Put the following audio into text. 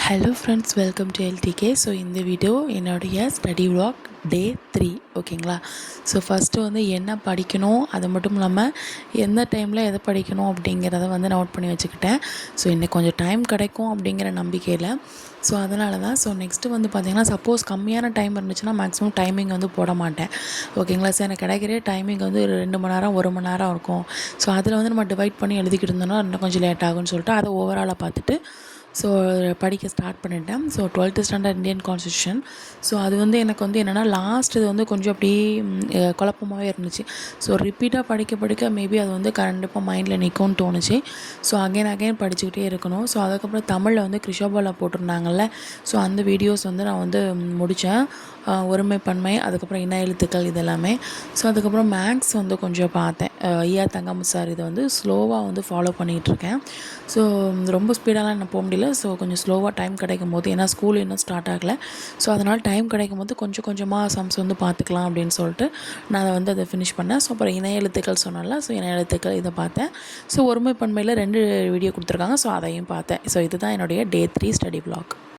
Hello friends, welcome to LDK. So இந்த video என்னுடைய study vlog டே 3. ஓகேங்களா. ஸோ ஃபஸ்ட்டு வந்து என்ன படிக்கணும், அது மட்டும் இல்லாமல் எந்த டைமில் எதை படிக்கணும் அப்படிங்கிறத வந்து நோட் பண்ணி வச்சுக்கிட்டேன். ஸோ இன்னைக்கு கொஞ்சம் டைம் கிடைக்கும் அப்படிங்கிற நம்பிக்கையில். ஸோ அதனால தான். ஸோ நெக்ஸ்ட்டு வந்து பார்த்திங்கன்னா, சப்போஸ் கம்மியான டைம் இருந்துச்சுன்னா மேக்ஸிமம் டைமிங் வந்து போட மாட்டேன். ஓகேங்களா. ஸோ எனக்கு கிடைக்கிற டைமிங் வந்து 2 மணி நேரம் 1 மணி நேரம் இருக்கும். ஸோ அதில் வந்து நம்ம டிவைட் பண்ணி எழுதிக்கிட்டு இருந்தோம்னா இன்னும் கொஞ்சம் லேட் ஆகும்னு சொல்லிட்டு அதை ஓவராலாக பார்த்துட்டு ஸோ படிக்க ஸ்டார்ட் பண்ணிட்டேன். So 12th standard Indian constitution. So அது வந்து எனக்கு வந்து என்னென்னா லாஸ்ட் இது வந்து கொஞ்சம் அப்படியே குழப்பமாகவே இருந்துச்சு. ஸோ ரிப்பீட்டாக படிக்க மேபி அது வந்து கண்டிப்பாக மைண்டில் நிற்கும்னு தோணுச்சு. ஸோ அகைன் படிச்சுக்கிட்டே இருக்கணும். ஸோ அதுக்கப்புறம் தமிழில் வந்து கிருஷோபாவில் போட்டிருந்தாங்கல்ல. ஸோ அந்த வீடியோஸ் வந்து நான் வந்து முடித்தேன். ஒருமை பன்மை, அதுக்கப்புறம் இன எழுத்துக்கள் இதெல்லாமே. ஸோ அதுக்கப்புறம் மேக்ஸ் வந்து கொஞ்சம் பார்த்தேன். தங்கம் சார் இதை வந்து ஸ்லோவாக வந்து ஃபாலோ பண்ணிகிட்ருக்கேன். ஸோ ரொம்ப ஸ்பீடாலாம் என்ன போக முடியல. ஸோ கொஞ்சம் ஸ்லோவாக டைம் கிடைக்கும் போது, ஏன்னா ஸ்கூல் இன்னும் ஸ்டார்ட் ஆகலை. ஸோ அதனால் டைம் கிடைக்கும் போது கொஞ்சம் கொஞ்சமாக சம்ஸ் வந்து பார்த்துக்கலாம் அப்படின்னு சொல்லிட்டு நான் அதை ஃபினிஷ் பண்ணேன். ஸோ அப்புறம் இணைய எழுத்துக்கள் சொன்னால, ஸோ இணைய எழுத்துக்கள் இதை பார்த்தேன். ஸோ ஒருமை பன்மையில் 2 வீடியோ கொடுத்துருக்காங்க. ஸோ அதையும் பார்த்தேன். ஸோ இதுதான் என்னுடைய டே 3 ஸ்டடி vlog.